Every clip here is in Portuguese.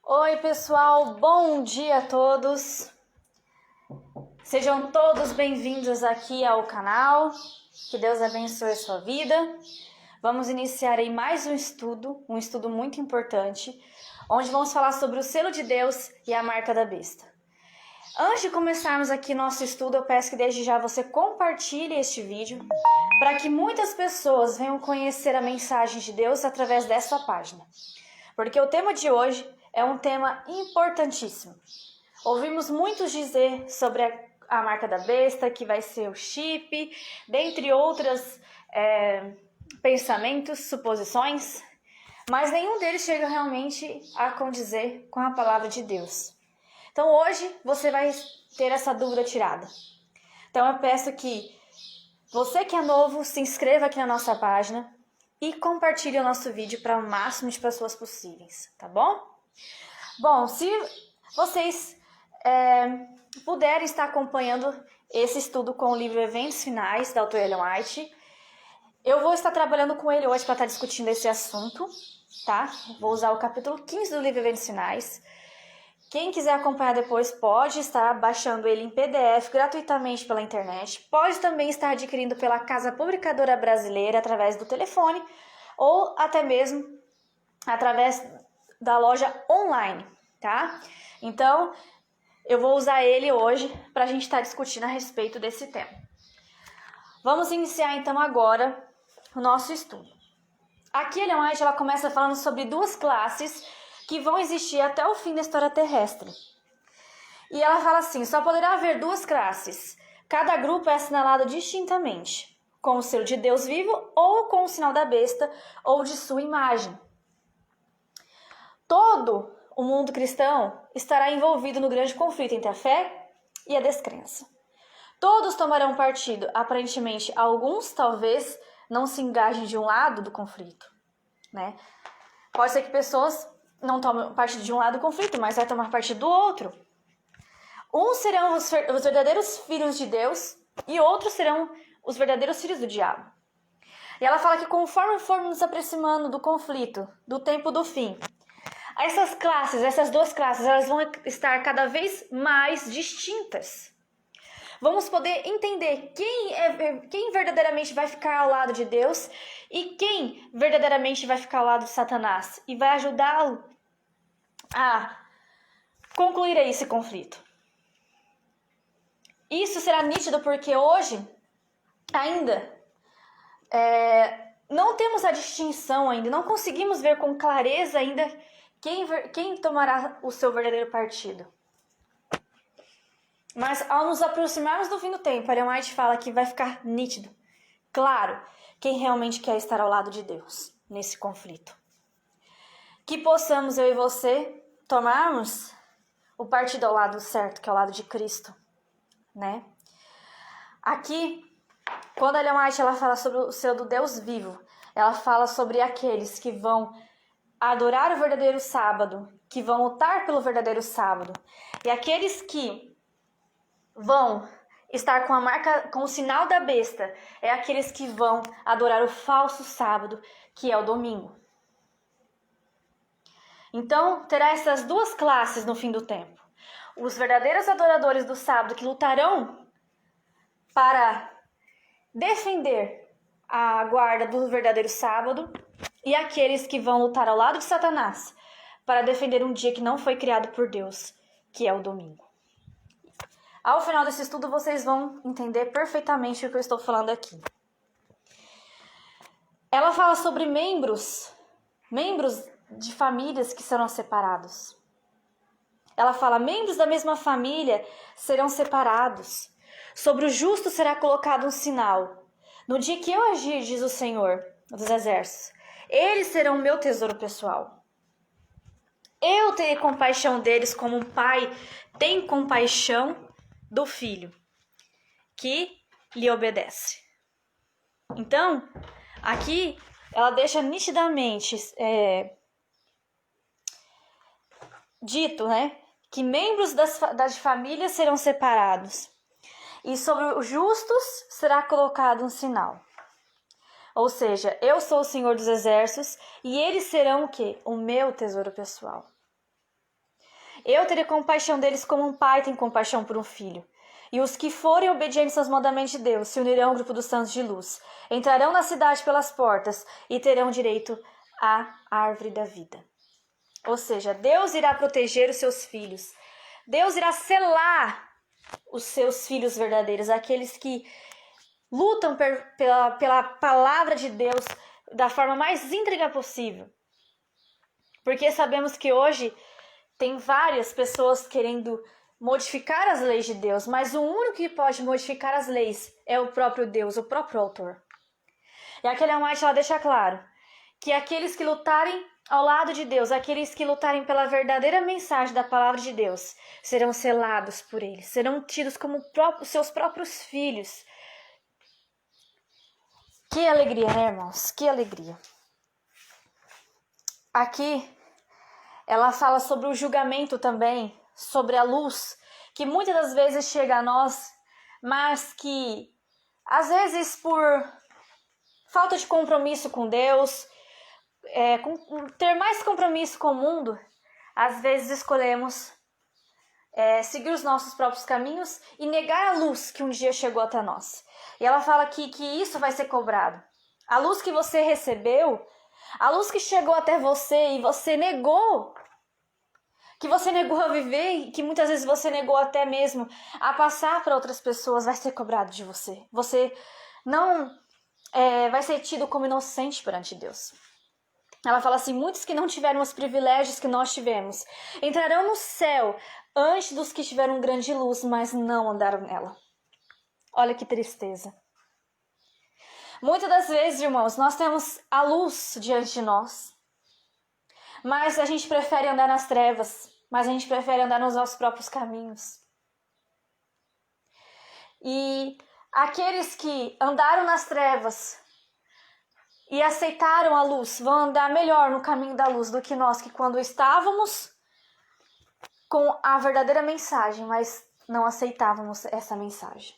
Oi, pessoal, bom dia a todos. Sejam todos bem-vindos aqui ao canal. Que Deus abençoe a sua vida. Vamos iniciar aí mais um estudo muito importante, onde vamos falar sobre o selo de Deus e a marca da besta. Antes de começarmos aqui nosso estudo, eu peço que desde já você compartilhe este vídeo para que muitas pessoas venham conhecer a mensagem de Deus através dessa página. Porque o tema de hoje é um tema importantíssimo. Ouvimos muitos dizer sobre a marca da besta, que vai ser o chip, dentre outros pensamentos, suposições, mas nenhum deles chega realmente a condizer com a palavra de Deus. Então hoje você vai ter essa dúvida tirada. Então eu peço que você que é novo, se inscreva aqui na nossa página e compartilhe o nosso vídeo para o máximo de pessoas possíveis, tá bom? Bom, se vocês puderem estar acompanhando esse estudo com o livro Eventos Finais, da autora Ellen White, eu vou estar trabalhando com ele hoje para estar discutindo esse assunto, tá? Vou usar o capítulo 15 do livro Eventos Finais. Quem quiser acompanhar depois pode estar baixando ele em PDF gratuitamente pela internet. Pode também estar adquirindo pela Casa Publicadora Brasileira através do telefone ou até mesmo através da loja online, tá? Então, eu vou usar ele hoje para a gente estar discutindo a respeito desse tema. Vamos iniciar então agora o nosso estudo. Aqui, Ellen White, ela começa falando sobre duas classes que vão existir até o fim da história terrestre. E ela fala assim, só poderá haver duas classes. Cada grupo é assinalado distintamente, com o selo de Deus vivo ou com o sinal da besta ou de sua imagem. Todo o mundo cristão estará envolvido no grande conflito entre a fé e a descrença. Todos tomarão partido, aparentemente alguns talvez não se engajem de um lado do conflito, né? Pode ser que pessoas não tomam parte de um lado do conflito, mas vai tomar parte do outro. Uns serão os verdadeiros filhos de Deus e outros serão os verdadeiros filhos do diabo. E ela fala que conforme formos nos aproximando do conflito, do tempo do fim, essas duas classes, elas vão estar cada vez mais distintas. Vamos poder entender quem verdadeiramente vai ficar ao lado de Deus e quem verdadeiramente vai ficar ao lado de Satanás e vai ajudá-lo a concluir esse conflito. Isso será nítido porque hoje ainda não temos a distinção ainda, não conseguimos ver com clareza ainda quem tomará o seu verdadeiro partido. Mas ao nos aproximarmos do fim do tempo, Ellen White fala que vai ficar nítido, claro, quem realmente quer estar ao lado de Deus nesse conflito. Que possamos, eu e você, tomarmos o partido ao lado certo, que é o lado de Cristo, né? Aqui, quando a Ellen White ela fala sobre o selo do Deus vivo, ela fala sobre aqueles que vão adorar o verdadeiro sábado, que vão lutar pelo verdadeiro sábado, e aqueles que vão estar com a marca, com o sinal da besta, é aqueles que vão adorar o falso sábado, que é o domingo. Então, terá essas duas classes no fim do tempo. Os verdadeiros adoradores do sábado que lutarão para defender a guarda do verdadeiro sábado e aqueles que vão lutar ao lado de Satanás para defender um dia que não foi criado por Deus, que é o domingo. Ao final desse estudo, vocês vão entender perfeitamente o que eu estou falando aqui. Ela fala sobre membros de famílias que serão separados. Ela fala, membros da mesma família serão separados. Sobre o justo será colocado um sinal. No dia que eu agir, diz o Senhor dos Exércitos, eles serão meu tesouro pessoal. Eu terei compaixão deles como um pai tem compaixão do filho que lhe obedece. Então, aqui ela deixa nitidamente dito, né, que membros das famílias serão separados e sobre os justos será colocado um sinal. Ou seja, eu sou o Senhor dos Exércitos e eles serão o quê? O meu tesouro pessoal. Eu terei compaixão deles como um pai tem compaixão por um filho. E os que forem obedientes aos mandamentos de Deus se unirão ao grupo dos santos de luz. Entrarão na cidade pelas portas e terão direito à árvore da vida. Ou seja, Deus irá proteger os seus filhos. Deus irá selar os seus filhos verdadeiros, aqueles que lutam pela palavra de Deus da forma mais íntegra possível. Porque sabemos que hoje tem várias pessoas querendo modificar as leis de Deus, mas o único que pode modificar as leis é o próprio Deus, o próprio autor. E aquele White, ela deixa claro que aqueles que lutarem ao lado de Deus, aqueles que lutarem pela verdadeira mensagem da palavra de Deus, serão selados por Ele, serão tidos como seus próprios filhos. Que alegria, né, irmãos? Que alegria. Aqui, ela fala sobre o julgamento também, sobre a luz, que muitas das vezes chega a nós, mas que, às vezes, por falta de compromisso com Deus, ter mais compromisso com o mundo, às vezes escolhemos seguir os nossos próprios caminhos e negar a luz que um dia chegou até nós. E ela fala aqui que isso vai ser cobrado. A luz que você recebeu, a luz que chegou até você e você negou, que você negou a viver e que muitas vezes você negou até mesmo a passar para outras pessoas, vai ser cobrado de você. Você não vai ser tido como inocente perante Deus. Ela fala assim, muitos que não tiveram os privilégios que nós tivemos entrarão no céu antes dos que tiveram grande luz, mas não andaram nela. Olha que tristeza. Muitas das vezes, irmãos, nós temos a luz diante de nós, mas a gente prefere andar nas trevas, mas a gente prefere andar nos nossos próprios caminhos. E aqueles que andaram nas trevas e aceitaram a luz vão andar melhor no caminho da luz do que nós, que quando estávamos com a verdadeira mensagem, mas não aceitávamos essa mensagem.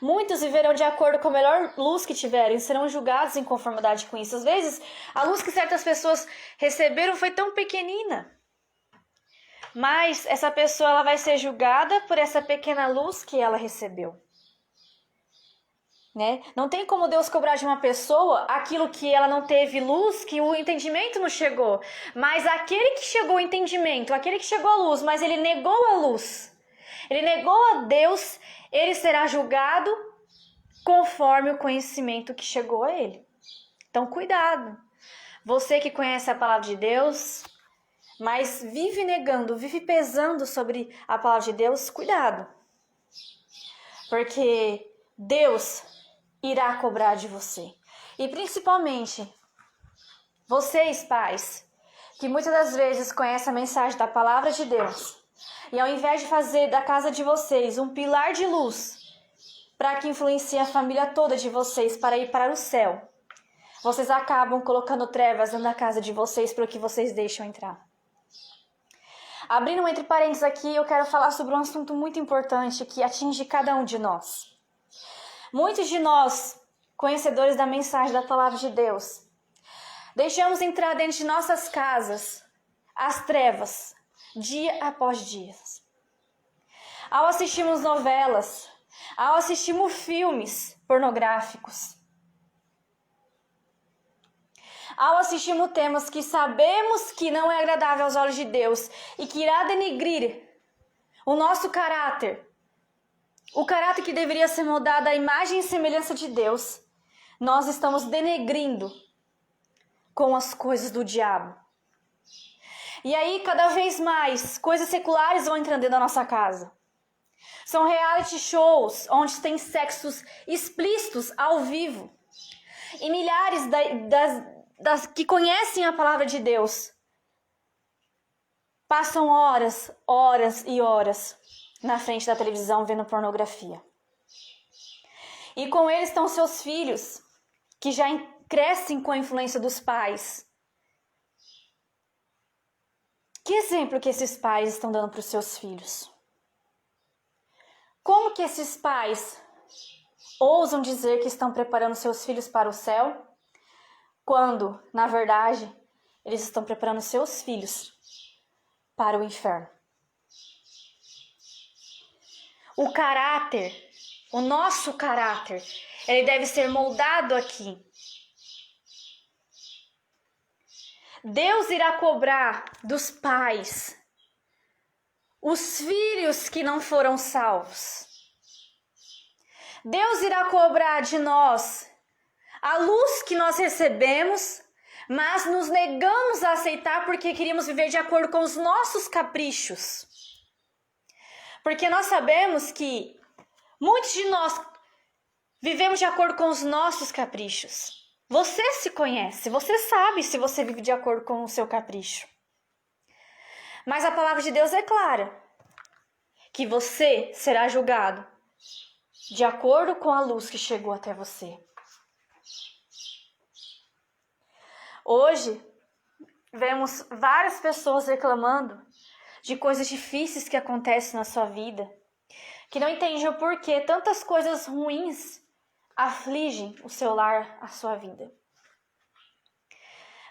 Muitos viverão de acordo com a melhor luz que tiverem e serão julgados em conformidade com isso. Às vezes, a luz que certas pessoas receberam foi tão pequenina, mas essa pessoa ela vai ser julgada por essa pequena luz que ela recebeu. Né? Não tem como Deus cobrar de uma pessoa aquilo que ela não teve luz, que o entendimento não chegou. Mas aquele que chegou ao entendimento, aquele que chegou à luz, mas ele negou a luz, ele negou a Deus, ele será julgado conforme o conhecimento que chegou a ele. Então, cuidado. Você que conhece a palavra de Deus, mas vive negando, vive pesando sobre a palavra de Deus, cuidado. Porque Deus irá cobrar de você. E principalmente, vocês, pais, que muitas das vezes conhecem a mensagem da palavra de Deus, e ao invés de fazer da casa de vocês um pilar de luz, para que influencie a família toda de vocês para ir para o céu, vocês acabam colocando trevas dentro da casa de vocês para que vocês deixam entrar. Abrindo entre parênteses aqui, eu quero falar sobre um assunto muito importante que atinge cada um de nós. Muitos de nós, conhecedores da mensagem da palavra de Deus, deixamos entrar dentro de nossas casas as trevas, dia após dia. Ao assistirmos novelas, ao assistirmos filmes pornográficos, ao assistirmos temas que sabemos que não é agradável aos olhos de Deus e que irá denegrir o nosso caráter, o caráter que deveria ser moldado à imagem e semelhança de Deus, nós estamos denegrindo com as coisas do diabo. E aí, cada vez mais, coisas seculares vão entrando dentro da nossa casa. São reality shows onde tem sexos explícitos ao vivo. E milhares das que conhecem a palavra de Deus passam horas, horas e horas na frente da televisão vendo pornografia. E com eles estão seus filhos, que já crescem com a influência dos pais. Que exemplo que esses pais estão dando para os seus filhos? Como que esses pais ousam dizer que estão preparando seus filhos para o céu, quando, na verdade, eles estão preparando seus filhos para o inferno. O caráter, o nosso caráter, ele deve ser moldado aqui. Deus irá cobrar dos pais os filhos que não foram salvos. Deus irá cobrar de nós a luz que nós recebemos, mas nos negamos a aceitar porque queríamos viver de acordo com os nossos caprichos. Porque nós sabemos que muitos de nós vivemos de acordo com os nossos caprichos. Você se conhece, você sabe se você vive de acordo com o seu capricho. Mas a palavra de Deus é clara, que você será julgado de acordo com a luz que chegou até você. Hoje, vemos várias pessoas reclamando de coisas difíceis que acontecem na sua vida, que não entendem o porquê tantas coisas ruins afligem o seu lar, a sua vida.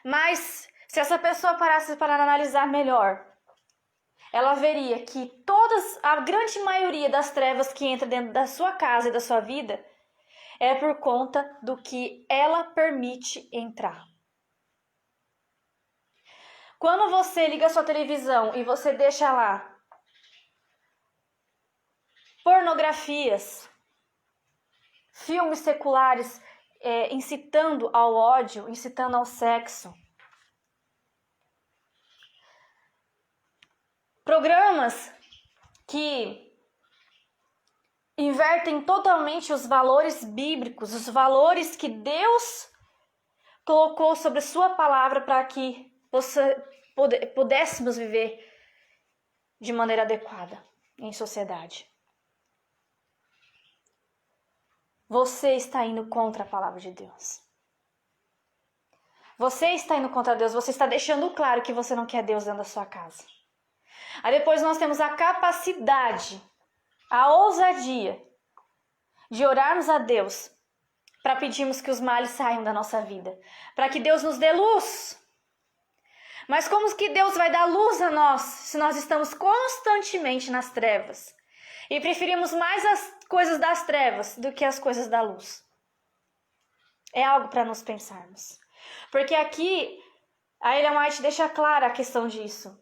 Mas, se essa pessoa parasse para analisar melhor, ela veria que a grande maioria das trevas que entra dentro da sua casa e da sua vida é por conta do que ela permite entrar. Quando você liga a sua televisão e você deixa lá pornografias, filmes seculares incitando ao ódio, incitando ao sexo, programas que invertem totalmente os valores bíblicos, os valores que Deus colocou sobre sua palavra para que pudéssemos viver de maneira adequada em sociedade. Você está indo contra a palavra de Deus. Você está indo contra Deus, você está deixando claro que você não quer Deus dentro da sua casa. Aí depois nós temos a capacidade, a ousadia de orarmos a Deus para pedirmos que os males saiam da nossa vida, para que Deus nos dê luz. Mas como que Deus vai dar luz a nós se nós estamos constantemente nas trevas e preferimos mais as coisas das trevas do que as coisas da luz? É algo para nos pensarmos. Porque aqui a Ellen White deixa clara a questão disso.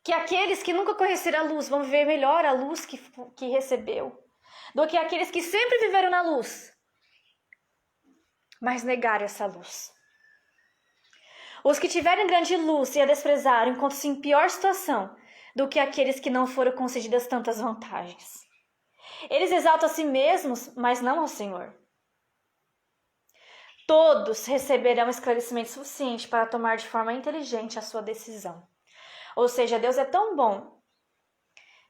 Que aqueles que nunca conheceram a luz vão viver melhor a luz que recebeu do que aqueles que sempre viveram na luz, mas negaram essa luz. Os que tiverem grande luz e a desprezaram encontram-se em pior situação do que aqueles que não foram concedidas tantas vantagens. Eles exaltam a si mesmos, mas não ao Senhor. Todos receberão esclarecimento suficiente para tomar de forma inteligente a sua decisão. Ou seja, Deus é tão bom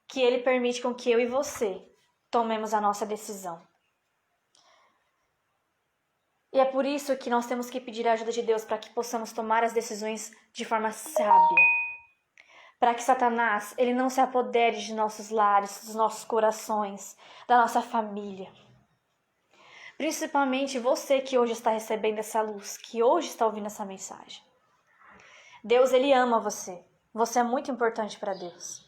que Ele permite com que eu e você tomemos a nossa decisão. E é por isso que nós temos que pedir a ajuda de Deus para que possamos tomar as decisões de forma sábia. Para que Satanás ele não se apodere de nossos lares, dos nossos corações, da nossa família. Principalmente você que hoje está recebendo essa luz, que hoje está ouvindo essa mensagem. Deus ele ama você. Você é muito importante para Deus.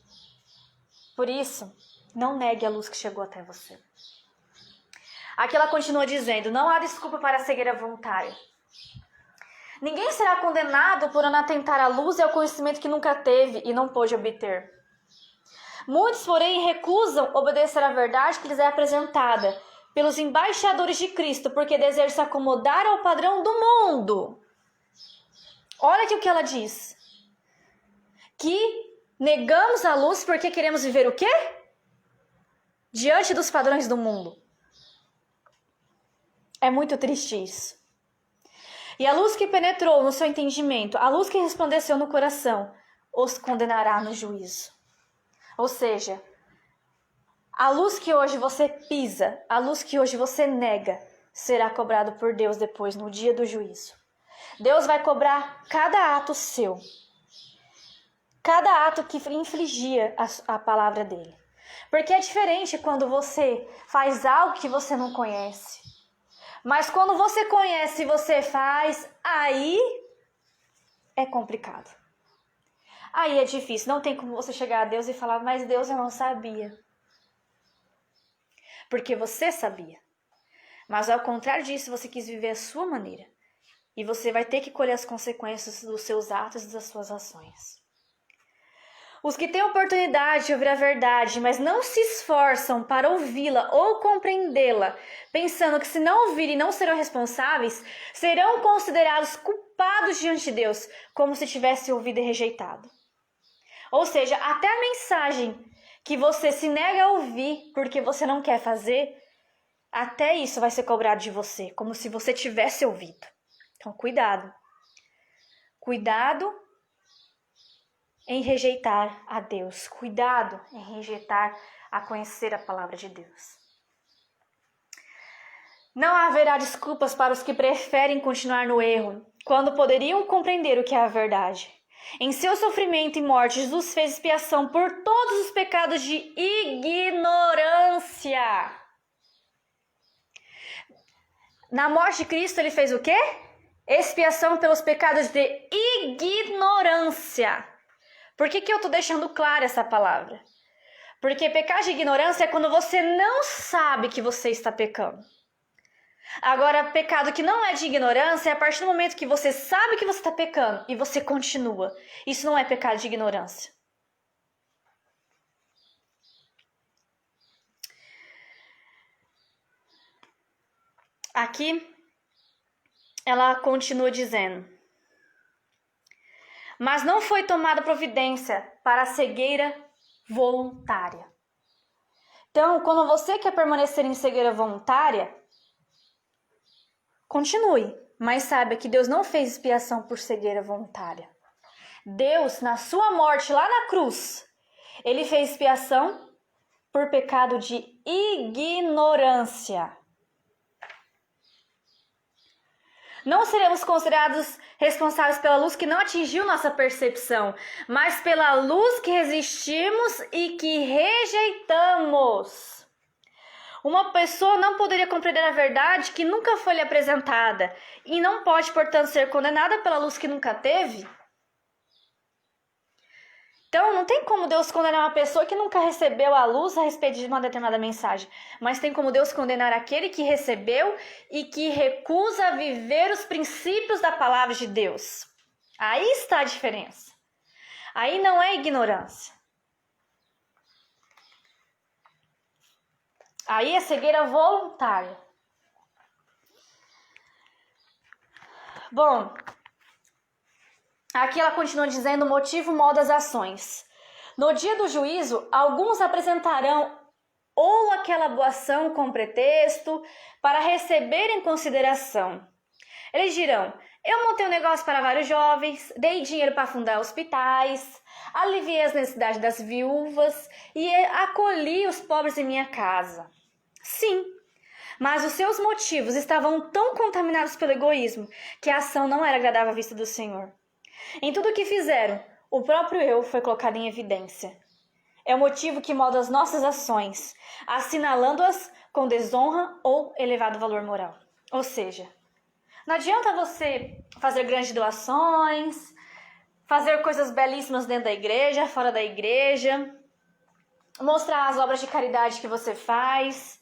Por isso, não negue a luz que chegou até você. Aqui ela continua dizendo, não há desculpa para a cegueira voluntária. Ninguém será condenado por não atentar à luz e ao conhecimento que nunca teve e não pôde obter. Muitos, porém, recusam obedecer à verdade que lhes é apresentada pelos embaixadores de Cristo, porque desejam se acomodar ao padrão do mundo. Olha aqui o que ela diz. Que negamos a luz porque queremos viver o quê? Diante dos padrões do mundo. É muito triste isso. E a luz que penetrou no seu entendimento, a luz que resplandeceu no coração, os condenará no juízo. Ou seja, a luz que hoje você pisa, a luz que hoje você nega, será cobrado por Deus depois, no dia do juízo. Deus vai cobrar cada ato seu. Cada ato que infligia a palavra dele. Porque é diferente quando você faz algo que você não conhece. Mas quando você conhece e você faz, aí é complicado. Aí é difícil, não tem como você chegar a Deus e falar, mas Deus, eu não sabia. Porque você sabia. Mas ao contrário disso, você quis viver a sua maneira. E você vai ter que colher as consequências dos seus atos e das suas ações. Os que têm a oportunidade de ouvir a verdade, mas não se esforçam para ouvi-la ou compreendê-la, pensando que se não ouvirem não serão responsáveis, serão considerados culpados diante de Deus, como se tivessem ouvido e rejeitado. Ou seja, até a mensagem que você se nega a ouvir porque você não quer fazer, até isso vai ser cobrado de você, como se você tivesse ouvido. Então, cuidado. Cuidado em rejeitar a Deus. Cuidado em rejeitar a conhecer a palavra de Deus. Não haverá desculpas para os que preferem continuar no erro, quando poderiam compreender o que é a verdade. Em seu sofrimento e morte, Jesus fez expiação por todos os pecados de ignorância. Na morte de Cristo, ele fez o quê? Expiação pelos pecados de ignorância. Por que eu estou deixando clara essa palavra? Porque pecado de ignorância é quando você não sabe que você está pecando. Agora, pecado que não é de ignorância é a partir do momento que você sabe que você está pecando e você continua. Isso não é pecado de ignorância. Aqui, ela continua dizendo: mas não foi tomada providência para a cegueira voluntária. Então, quando você quer permanecer em cegueira voluntária, continue, mas saiba que Deus não fez expiação por cegueira voluntária. Deus, na sua morte lá na cruz, ele fez expiação por pecado de ignorância. Não seremos considerados responsáveis pela luz que não atingiu nossa percepção, mas pela luz que resistimos e que rejeitamos. Uma pessoa não poderia compreender a verdade que nunca foi lhe apresentada e não pode, portanto, ser condenada pela luz que nunca teve. Então, não tem como Deus condenar uma pessoa que nunca recebeu a luz a respeito de uma determinada mensagem. Mas tem como Deus condenar aquele que recebeu e que recusa viver os princípios da palavra de Deus. Aí está a diferença. Aí não é ignorância. Aí é cegueira voluntária. Bom, aqui ela continua dizendo o motivo, modo das ações. No dia do juízo, alguns apresentarão ou aquela boa ação com pretexto para receber em consideração. Eles dirão: eu montei um negócio para vários jovens, dei dinheiro para fundar hospitais, aliviei as necessidades das viúvas e acolhi os pobres em minha casa. Sim, mas os seus motivos estavam tão contaminados pelo egoísmo que a ação não era agradável à vista do Senhor. Em tudo o que fizeram, o próprio eu foi colocado em evidência. É o motivo que molda as nossas ações, assinalando-as com desonra ou elevado valor moral. Ou seja, não adianta você fazer grandes doações, fazer coisas belíssimas dentro da igreja, fora da igreja, mostrar as obras de caridade que você faz,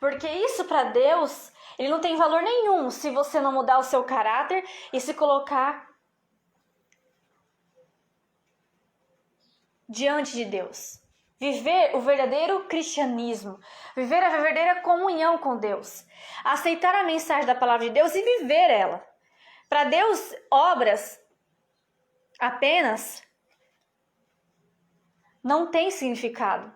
porque isso para Deus, ele não tem valor nenhum se você não mudar o seu caráter e se colocar diante de Deus. Viver o verdadeiro cristianismo, viver a verdadeira comunhão com Deus, aceitar a mensagem da palavra de Deus e viver ela. Para Deus, obras apenas não tem significado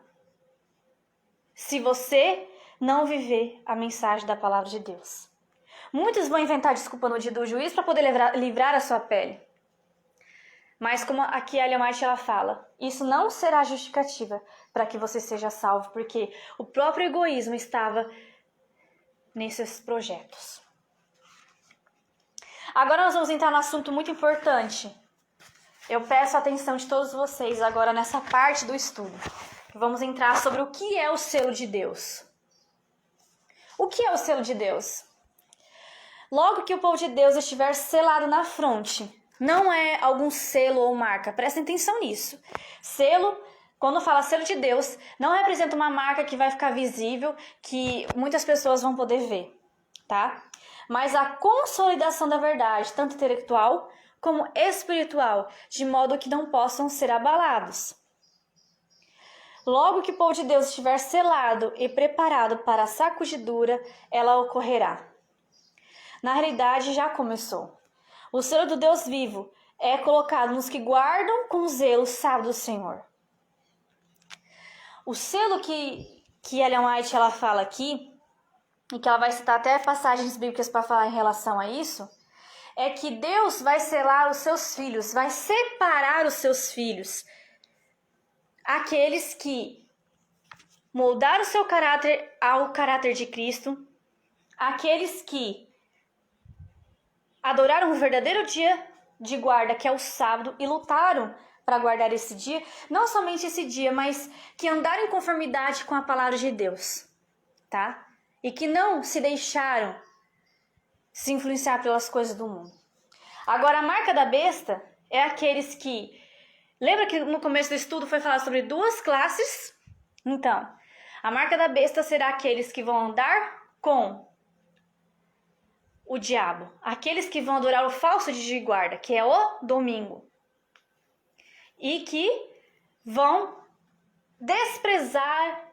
se você não viver a mensagem da palavra de Deus. Muitos vão inventar desculpa no dia do juízo para poder livrar a sua pele. Mas como aqui a Ellen White ela fala, isso não será justificativa para que você seja salvo, porque o próprio egoísmo estava nesses projetos. Agora nós vamos entrar num assunto muito importante. Eu peço a atenção de todos vocês agora nessa parte do estudo. Vamos entrar sobre o que é o selo de Deus. O que é o selo de Deus? Logo que o povo de Deus estiver selado na fronte, não é algum selo ou marca. Prestem atenção nisso. Selo, quando fala selo de Deus, não representa uma marca que vai ficar visível, que muitas pessoas vão poder ver, tá? Mas a consolidação da verdade, tanto intelectual como espiritual, de modo que não possam ser abalados. Logo que o povo de Deus estiver selado e preparado para a sacudidura, ela ocorrerá. Na realidade, já começou. O selo do Deus vivo é colocado nos que guardam com zelo o sábado do Senhor. O selo que Ellen White ela fala aqui, e que ela vai citar até passagens bíblicas para falar em relação a isso, é que Deus vai selar os seus filhos, vai separar os seus filhos, aqueles que moldaram o seu caráter ao caráter de Cristo, aqueles que adoraram o verdadeiro dia de guarda, que é o sábado, e lutaram para guardar esse dia, não somente esse dia, mas que andaram em conformidade com a palavra de Deus, tá? E que não se deixaram se influenciar pelas coisas do mundo. Agora, a marca da besta é aqueles que... Lembra que no começo do estudo foi falado sobre duas classes? Então, a marca da besta será aqueles que vão andar com o diabo. Aqueles que vão adorar o falso dia de guarda, que é o domingo. E que vão desprezar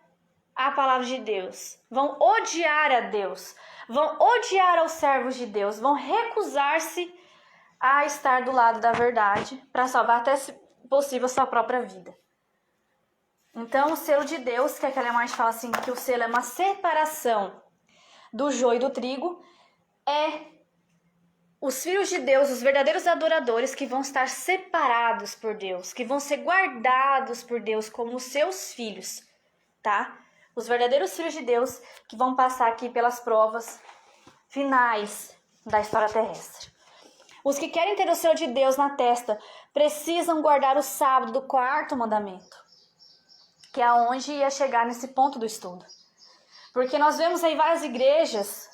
a palavra de Deus. Vão odiar a Deus. Vão odiar aos servos de Deus. Vão recusar-se a estar do lado da verdade para salvar até, se possível, sua própria vida. Então, o selo de Deus, que a Ellen White fala assim, que o selo é uma separação do joio e do trigo, é os filhos de Deus, os verdadeiros adoradores que vão estar separados por Deus, que vão ser guardados por Deus como seus filhos, tá? Os verdadeiros filhos de Deus que vão passar aqui pelas provas finais da história terrestre. Os que querem ter o selo de Deus na testa precisam guardar o sábado do 4º mandamento, que é onde ia chegar nesse ponto do estudo. Porque nós vemos aí várias igrejas,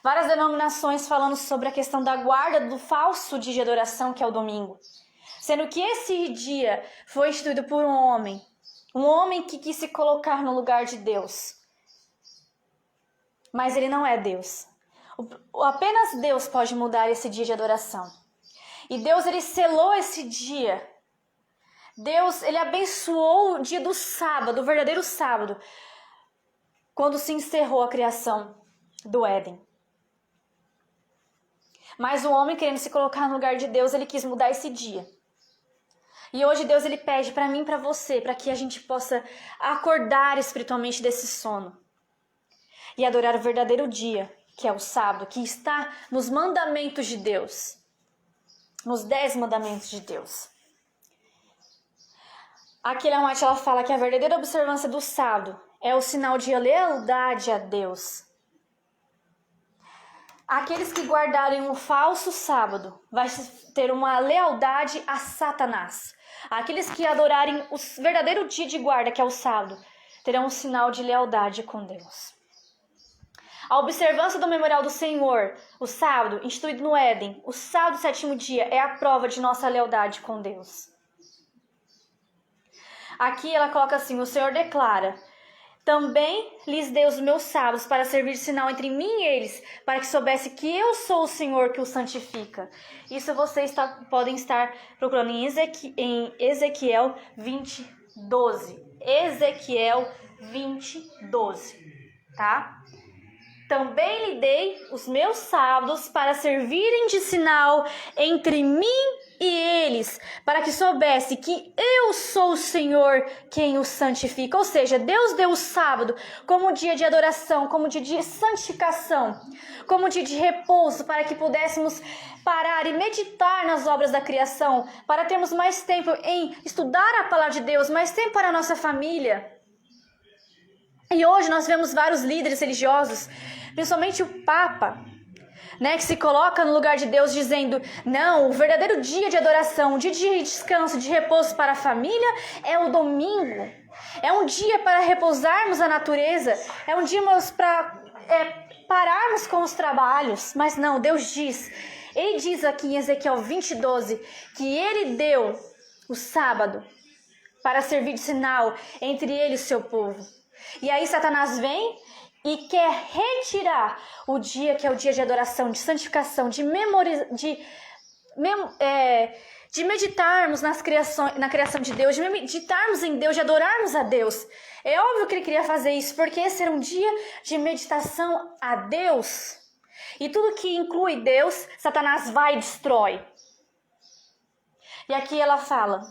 várias denominações falando sobre a questão da guarda do falso dia de adoração, que é o domingo. Sendo que esse dia foi instituído por um homem que quis se colocar no lugar de Deus. Mas ele não é Deus. Apenas Deus pode mudar esse dia de adoração. E Deus, ele selou esse dia. Deus, ele abençoou o dia do sábado, o verdadeiro sábado, quando se encerrou a criação do Éden. Mas o homem, querendo se colocar no lugar de Deus, ele quis mudar esse dia. E hoje Deus, ele pede para mim e para você, para que a gente possa acordar espiritualmente desse sono e adorar o verdadeiro dia, que é o sábado, que está nos mandamentos de Deus, nos 10 mandamentos de Deus. Aqui Ellen White, ela fala que a verdadeira observância do sábado é o sinal de lealdade a Deus. Aqueles que guardarem o falso sábado vai ter uma lealdade a Satanás. Aqueles que adorarem o verdadeiro dia de guarda, que é o sábado, terão um sinal de lealdade com Deus. A observância do memorial do Senhor, o sábado, instituído no Éden, o sábado, 7º dia, é a prova de nossa lealdade com Deus. Aqui ela coloca assim, o Senhor declara: também lhes dei os meus sábados para servir de sinal entre mim e eles, para que soubesse que eu sou o Senhor que os santifica. Isso vocês podem estar procurando em Ezequiel 20, 12. Ezequiel 20, 12, tá? Também lhe dei os meus sábados para servirem de sinal entre mim e eles, para que soubesse que eu sou o Senhor quem os santifica. Ou seja, Deus deu o sábado como dia de adoração, como dia de santificação, como dia de repouso, para que pudéssemos parar e meditar nas obras da criação, para termos mais tempo em estudar a palavra de Deus, mais tempo para a nossa família. E hoje nós vemos vários líderes religiosos, principalmente o Papa, né, que se coloca no lugar de Deus dizendo: não, o verdadeiro dia de adoração, o dia de descanso, de repouso para a família é o domingo. É um dia para repousarmos a natureza, é um dia para pararmos com os trabalhos. Mas não, Deus diz: Ele diz aqui em Ezequiel 20:12 que ele deu o sábado para servir de sinal entre ele e o seu povo. E aí Satanás vem e quer retirar o dia que é o dia de adoração, de santificação, de meditarmos na criação de Deus, de meditarmos em Deus, de adorarmos a Deus. É óbvio que ele queria fazer isso, porque esse era um dia de meditação a Deus. E tudo que inclui Deus, Satanás vai e destrói. E aqui ela fala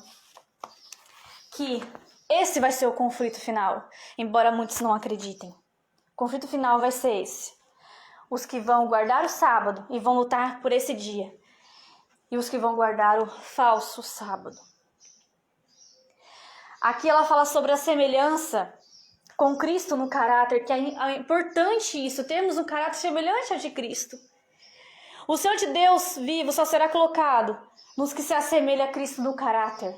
que esse vai ser o conflito final, embora muitos não acreditem. O conflito final vai ser esse. Os que vão guardar o sábado e vão lutar por esse dia. E os que vão guardar o falso sábado. Aqui ela fala sobre a semelhança com Cristo no caráter, que é importante isso, termos um caráter semelhante ao de Cristo. O Senhor de Deus vivo só será colocado nos que se assemelham a Cristo no caráter.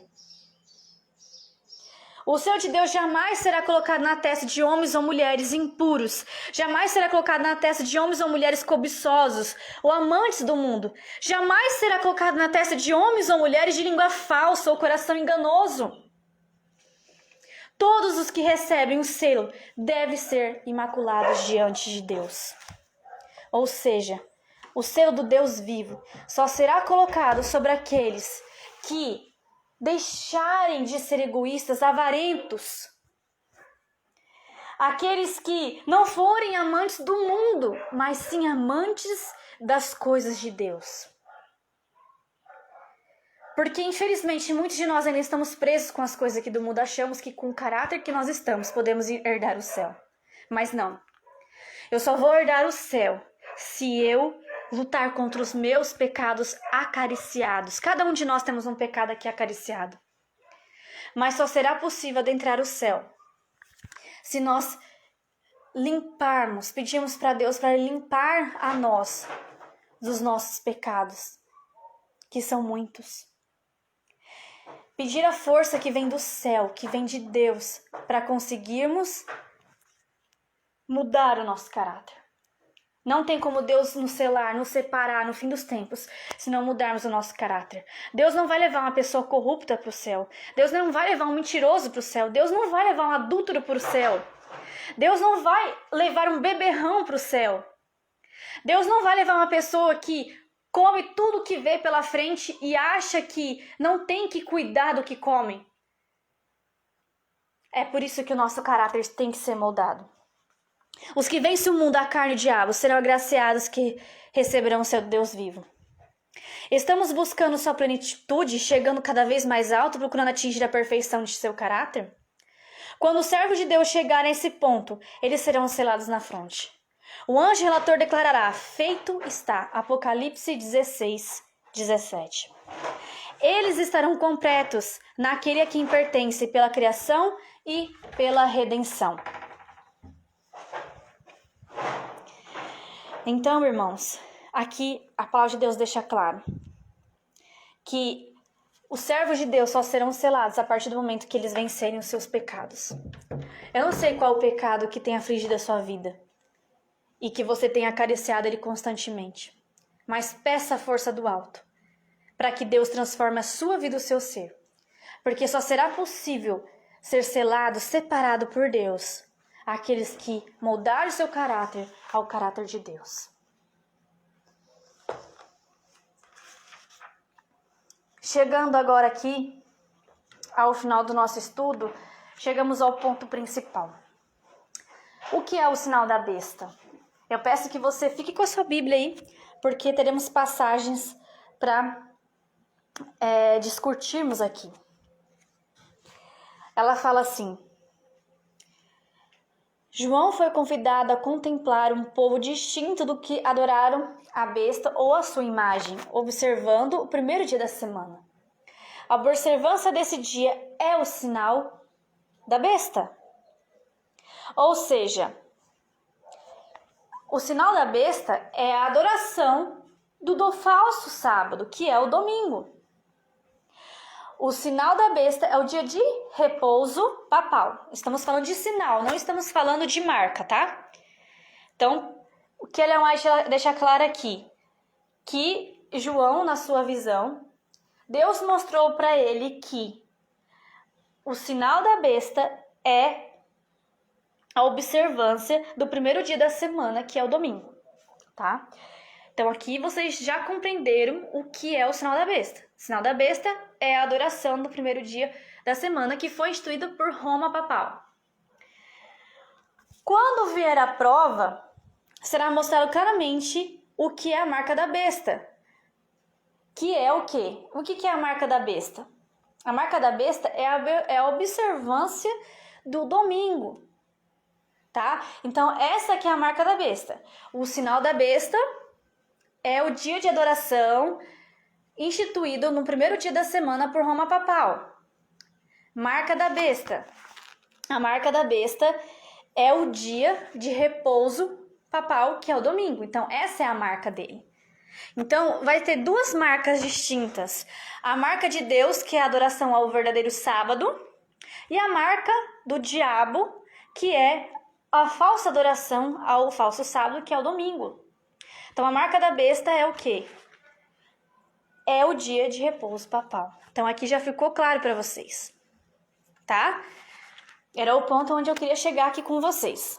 O Senhor de Deus jamais será colocado na testa de homens ou mulheres impuros. Jamais será colocado na testa de homens ou mulheres cobiçosos ou amantes do mundo. Jamais será colocado na testa de homens ou mulheres de língua falsa ou coração enganoso. Todos os que recebem o selo devem ser imaculados diante de Deus. Ou seja, o selo do Deus vivo só será colocado sobre aqueles que deixarem de ser egoístas, avarentos. Aqueles que não forem amantes do mundo, mas sim amantes das coisas de Deus. Porque, infelizmente, muitos de nós ainda estamos presos com as coisas aqui do mundo. Achamos que com o caráter que nós estamos, podemos herdar o céu. Mas não. Eu só vou herdar o céu se eu lutar contra os meus pecados acariciados. Cada um de nós temos um pecado aqui acariciado. Mas só será possível adentrar o céu se nós limparmos, pedirmos para Deus para limpar a nós dos nossos pecados, que são muitos. Pedir a força que vem do céu, que vem de Deus, para conseguirmos mudar o nosso caráter. Não tem como Deus nos selar, nos separar no fim dos tempos, se não mudarmos o nosso caráter. Deus não vai levar uma pessoa corrupta para o céu. Deus não vai levar um mentiroso para o céu. Deus não vai levar um adúltero para o céu. Deus não vai levar um beberrão para o céu. Deus não vai levar uma pessoa que come tudo que vê pela frente e acha que não tem que cuidar do que come. É por isso que o nosso caráter tem que ser moldado. Os que vencem o mundo, a carne e o diabo, serão agraciados que receberão o seu Deus vivo. Estamos buscando sua plenitude, chegando cada vez mais alto, procurando atingir a perfeição de seu caráter? Quando os servos de Deus chegarem a esse ponto, eles serão selados na fronte. O anjo relator declarará: feito está. Apocalipse 16:17. Eles estarão completos naquele a quem pertence pela criação e pela redenção. Então, irmãos, aqui a palavra de Deus deixa claro que os servos de Deus só serão selados a partir do momento que eles vencerem os seus pecados. Eu não sei qual o pecado que tem afligido a sua vida e que você tem acariciado ele constantemente, mas peça a força do alto para que Deus transforme a sua vida e o seu ser, porque só será possível ser selado, separado por Deus, aqueles que moldarem o seu caráter ao caráter de Deus. Chegando agora aqui ao final do nosso estudo, chegamos ao ponto principal. O que é o sinal da besta? Eu peço que você fique com a sua Bíblia aí, porque teremos passagens para discutirmos aqui. Ela fala assim: João foi convidado a contemplar um povo distinto do que adoraram a besta ou a sua imagem, observando o primeiro dia da semana. A observância desse dia é o sinal da besta. Ou seja, o sinal da besta é a adoração do falso sábado, que é o domingo. O sinal da besta é o dia de repouso papal. Estamos falando de sinal, não estamos falando de marca, tá? Então, o que Ellen White deixa claro aqui, que João, na sua visão, Deus mostrou para ele que o sinal da besta é a observância do primeiro dia da semana, que é o domingo, tá? Então aqui vocês já compreenderam o que é o sinal da besta. O sinal da besta é a adoração do primeiro dia da semana, que foi instituído por Roma Papal. Quando vier a prova, será mostrado claramente o que é a marca da besta. Que é o quê? O que é a marca da besta? A marca da besta é a observância do domingo, tá? Então, essa que é a marca da besta. O sinal da besta é o dia de adoração instituído no primeiro dia da semana por Roma Papal. Marca da besta. A marca da besta é o dia de repouso papal, que é o domingo. Então, essa é a marca dele. Então, vai ter duas marcas distintas. A marca de Deus, que é a adoração ao verdadeiro sábado, e a marca do diabo, que é a falsa adoração ao falso sábado, que é o domingo. Então, a marca da besta é o quê? É o dia de repouso papal. Então, aqui já ficou claro para vocês, tá? Era o ponto onde eu queria chegar aqui com vocês.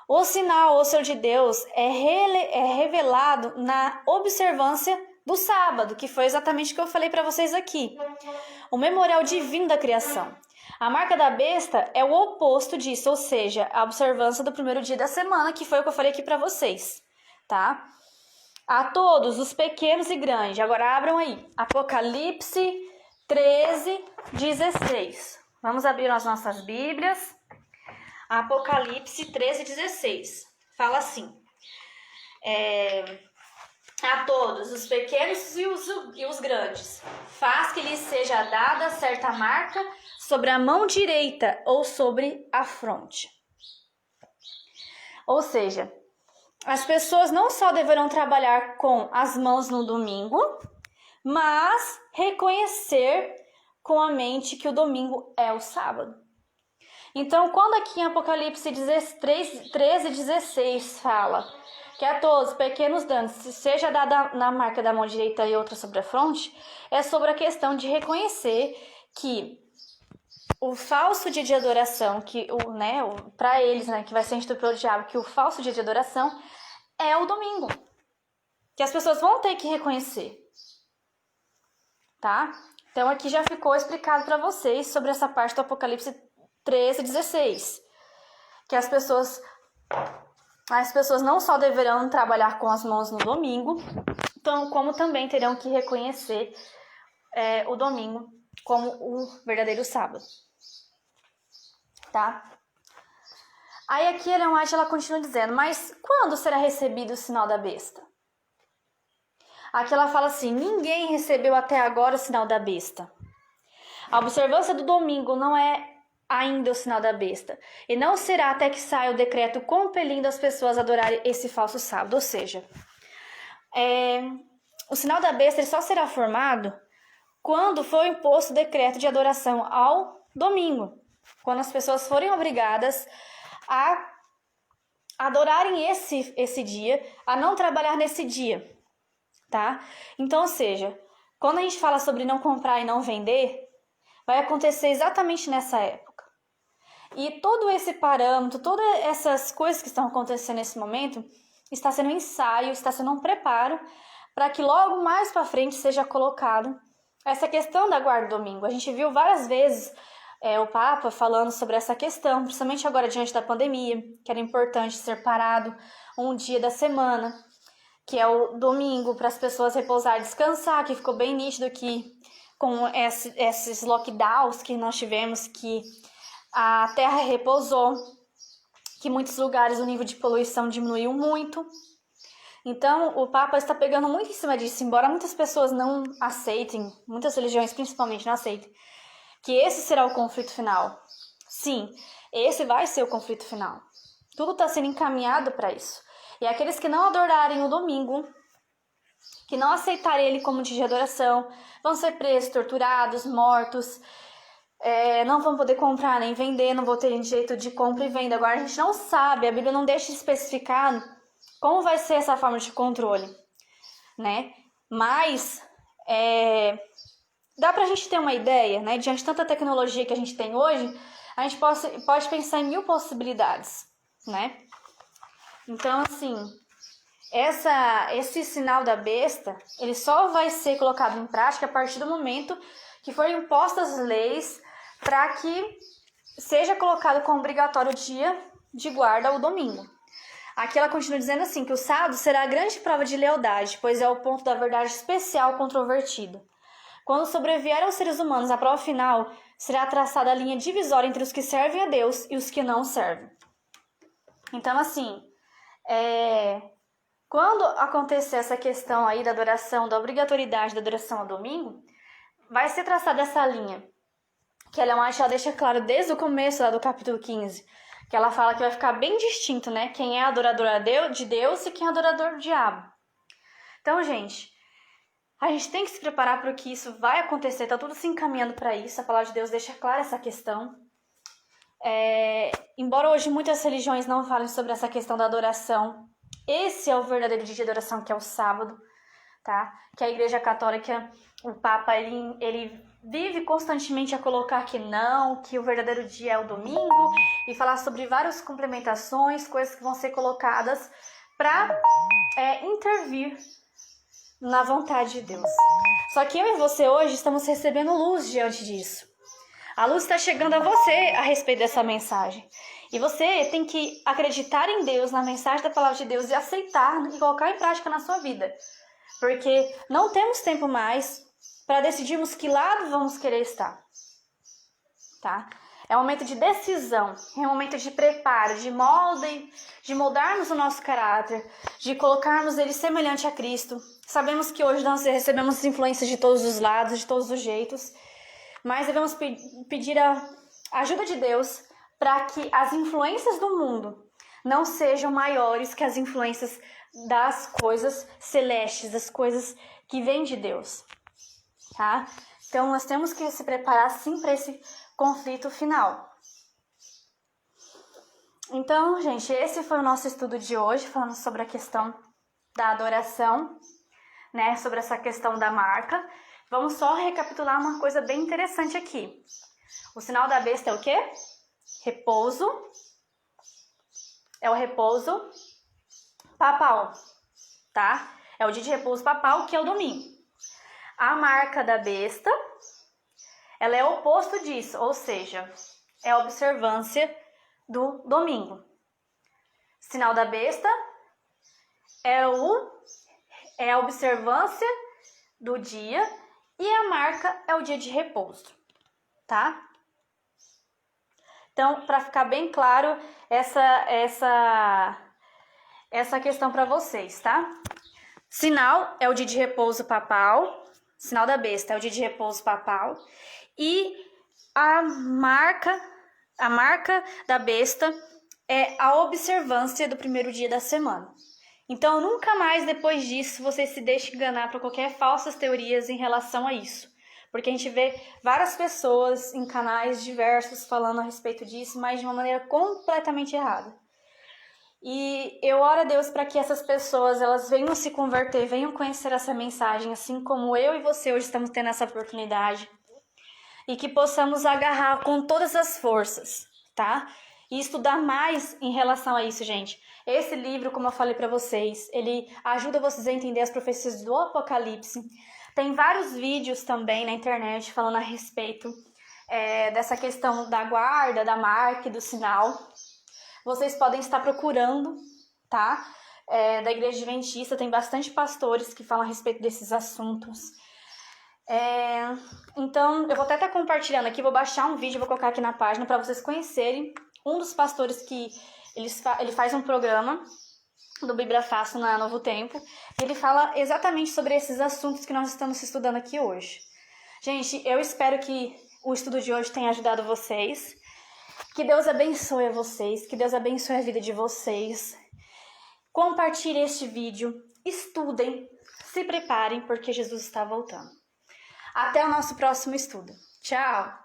O sinal, o selo de Deus, é revelado na observância do sábado, que foi exatamente o que eu falei para vocês aqui. O memorial divino da criação. A marca da besta é o oposto disso, ou seja, a observância do primeiro dia da semana, que foi o que eu falei aqui para vocês, tá? A todos, os pequenos e grandes. Agora abram aí. Apocalipse 13, 16. Vamos abrir as nossas Bíblias. Apocalipse 13, 16. Fala assim. A todos, os pequenos e os grandes, faz que lhes seja dada certa marca sobre a mão direita ou sobre a fronte. Ou seja, as pessoas não só deverão trabalhar com as mãos no domingo, mas reconhecer com a mente que o domingo é o sábado. Então, quando aqui em Apocalipse 13, 16 fala que a todos, pequenos danos, seja dada na marca da mão direita e outra sobre a fronte, é sobre a questão de reconhecer que o falso dia de adoração, para eles, que vai ser instituído pelo diabo, que o falso dia de adoração é o domingo. Que as pessoas vão ter que reconhecer. Tá? Então, aqui já ficou explicado para vocês sobre essa parte do Apocalipse 13, 16. Que as pessoas não só deverão trabalhar com as mãos no domingo, então, como também terão que reconhecer o domingo como o verdadeiro sábado. Tá? Aí aqui Ellen White ela continua dizendo, mas quando será recebido o sinal da besta? Aqui ela fala assim, ninguém recebeu até agora o sinal da besta. A observância do domingo não é ainda o sinal da besta, e não será até que saia o decreto compelindo as pessoas a adorarem esse falso sábado. Ou seja, o sinal da besta ele só será formado quando for imposto o decreto de adoração ao domingo, quando as pessoas forem obrigadas a adorarem esse dia, a não trabalhar nesse dia, tá? Então, ou seja, quando a gente fala sobre não comprar e não vender, vai acontecer exatamente nessa época. E todo esse parâmetro, todas essas coisas que estão acontecendo nesse momento, está sendo um ensaio, está sendo um preparo para que logo mais para frente seja colocado essa questão da guarda do domingo. A gente viu várias vezes o Papa falando sobre essa questão, principalmente agora diante da pandemia, que era importante ser parado um dia da semana, que é o domingo, para as pessoas repousar e descansar, que ficou bem nítido que com esses lockdowns que nós tivemos, que a terra repousou, que em muitos lugares o nível de poluição diminuiu muito. Então, o Papa está pegando muito em cima disso, embora muitas pessoas não aceitem, muitas religiões principalmente não aceitem, que esse será o conflito final. Sim, esse vai ser o conflito final. Tudo está sendo encaminhado para isso. E aqueles que não adorarem o domingo, que não aceitarem ele como dia de adoração, vão ser presos, torturados, mortos, não vão poder comprar nem vender, não vão ter direito de compra e venda. Agora a gente não sabe, a Bíblia não deixa especificado como vai ser essa forma de controle. né? Mas dá pra gente ter uma ideia, né? Diante de tanta tecnologia que a gente tem hoje, a gente pode pensar em 1000 possibilidades, né? Então, assim, esse sinal da besta, ele só vai ser colocado em prática a partir do momento que forem impostas leis para que seja colocado como obrigatório o dia de guarda o domingo. Aqui ela continua dizendo assim, que o sábado será a grande prova de lealdade, pois é o ponto da verdade especial controvertido. Quando sobrevier aos seres humanos a prova final, será traçada a linha divisória entre os que servem a Deus e os que não servem. Então, assim, quando acontecer essa questão aí da adoração, da obrigatoriedade da adoração ao domingo, vai ser traçada essa linha, que ela deixa claro desde o começo lá do capítulo 15, que ela fala que vai ficar bem distinto, né? Quem é adorador de Deus e quem é adorador do diabo. Então, gente, a gente tem que se preparar para o que isso vai acontecer, tá tudo se encaminhando para isso, a palavra de Deus deixa clara essa questão. Embora hoje muitas religiões não falem sobre essa questão da adoração, esse é o verdadeiro dia de adoração, que é o sábado, tá? Que a Igreja Católica, o Papa, ele vive constantemente a colocar que não, que o verdadeiro dia é o domingo, e falar sobre várias complementações, coisas que vão ser colocadas para intervir na vontade de Deus. Só que eu e você hoje estamos recebendo luz diante disso. A luz está chegando a você a respeito dessa mensagem. E você tem que acreditar em Deus, na mensagem da palavra de Deus, e aceitar e colocar em prática na sua vida. Porque não temos tempo mais para decidirmos que lado vamos querer estar. Tá? É um momento de decisão, é um momento de preparo, de moldarmos o nosso caráter, de colocarmos ele semelhante a Cristo. Sabemos que hoje nós recebemos influências de todos os lados, de todos os jeitos, mas devemos pedir a ajuda de Deus para que as influências do mundo não sejam maiores que as influências das coisas celestes, das coisas que vêm de Deus, tá? Então, nós temos que se preparar, sim, para esse conflito final. Então, gente, esse foi o nosso estudo de hoje, falando sobre a questão da adoração, né? Sobre essa questão da marca. Vamos só recapitular uma coisa bem interessante aqui. O sinal da besta é o quê? Repouso. É o repouso papal, tá? É o dia de repouso papal, que é o domingo. A marca da besta, ela é o oposto disso, ou seja, é a observância do domingo. Sinal da besta é a observância do dia e a marca é o dia de repouso, tá? Então, para ficar bem claro essa questão para vocês, tá? Sinal é o dia de repouso papal, sinal da besta é o dia de repouso papal, e a marca da besta é a observância do primeiro dia da semana. Então, nunca mais depois disso você se deixe enganar por qualquer falsas teorias em relação a isso. Porque a gente vê várias pessoas em canais diversos falando a respeito disso, mas de uma maneira completamente errada. E eu oro a Deus para que essas pessoas elas venham se converter, venham conhecer essa mensagem, assim como eu e você hoje estamos tendo essa oportunidade. E que possamos agarrar com todas as forças, tá? E estudar mais em relação a isso, gente. Esse livro, como eu falei para vocês, ele ajuda vocês a entender as profecias do Apocalipse. Tem vários vídeos também na internet falando a respeito dessa questão da guarda, da marca e do sinal. Vocês podem estar procurando, tá? Da Igreja Adventista, tem bastante pastores que falam a respeito desses assuntos. Então, eu vou até estar compartilhando aqui, vou baixar um vídeo, vou colocar aqui na página para vocês conhecerem um dos pastores que ele faz um programa do Bíblia Fácil na Novo Tempo, e ele fala exatamente sobre esses assuntos que nós estamos estudando aqui hoje. Gente, eu espero que o estudo de hoje tenha ajudado vocês, que Deus abençoe a vocês, que Deus abençoe a vida de vocês. Compartilhem este vídeo, estudem, se preparem, porque Jesus está voltando. Até o nosso próximo estudo. Tchau!